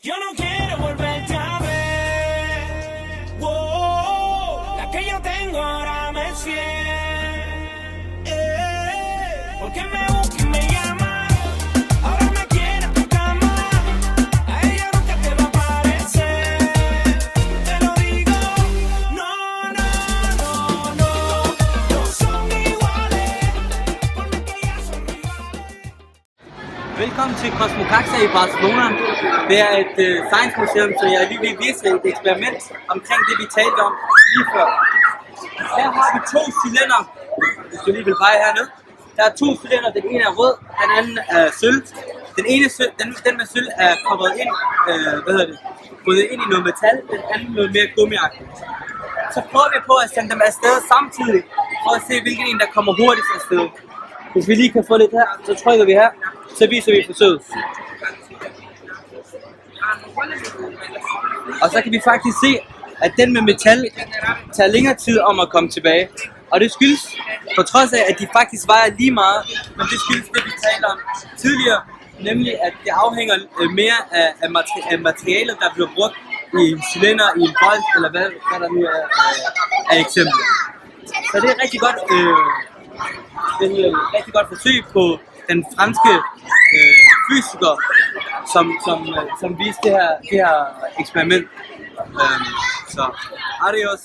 Yo no quiero volverte a ver. Wow, la que yo tengo ahora me siente. Porque me busca y me llama. Ahora me quiere en tu cama. A ella nunca te va a parecer. Te lo digo. No, no, no, no. No son iguales. Por más que ya son rivales. Velkommen til Cosmocaxa i Barcelona. Det er et science-museum, så jeg lige vil vise et eksperiment omkring det, vi talte om lige før. Her har vi to cylinder, hvis du lige vil pege hernede. Der er to cylinder, den ene er rød, den anden er sølv. Den med sølv er kommet ind, gået ind i noget metal, den anden noget mere gummiagtigt. Så prøver vi på at sende dem afsted samtidig, for at se hvilken en, der kommer hurtigst afsted. Hvis vi lige kan få lidt her, så trykker vi her, så viser vi forsøget. Og så kan vi faktisk se, at den med metal tager længere tid om at komme tilbage. Og det skyldes, på trods af, at de faktisk vejer lige meget, men det skyldes det, vi talte om tidligere, nemlig at det afhænger mere af materialet, der bliver brugt i en cylinder, i en bold, eller hvad der nu er eksempel. Så det er rigtig godt. Det er et rigtig godt forsøg på den franske fysiker, som viste det her eksperiment. Så adios.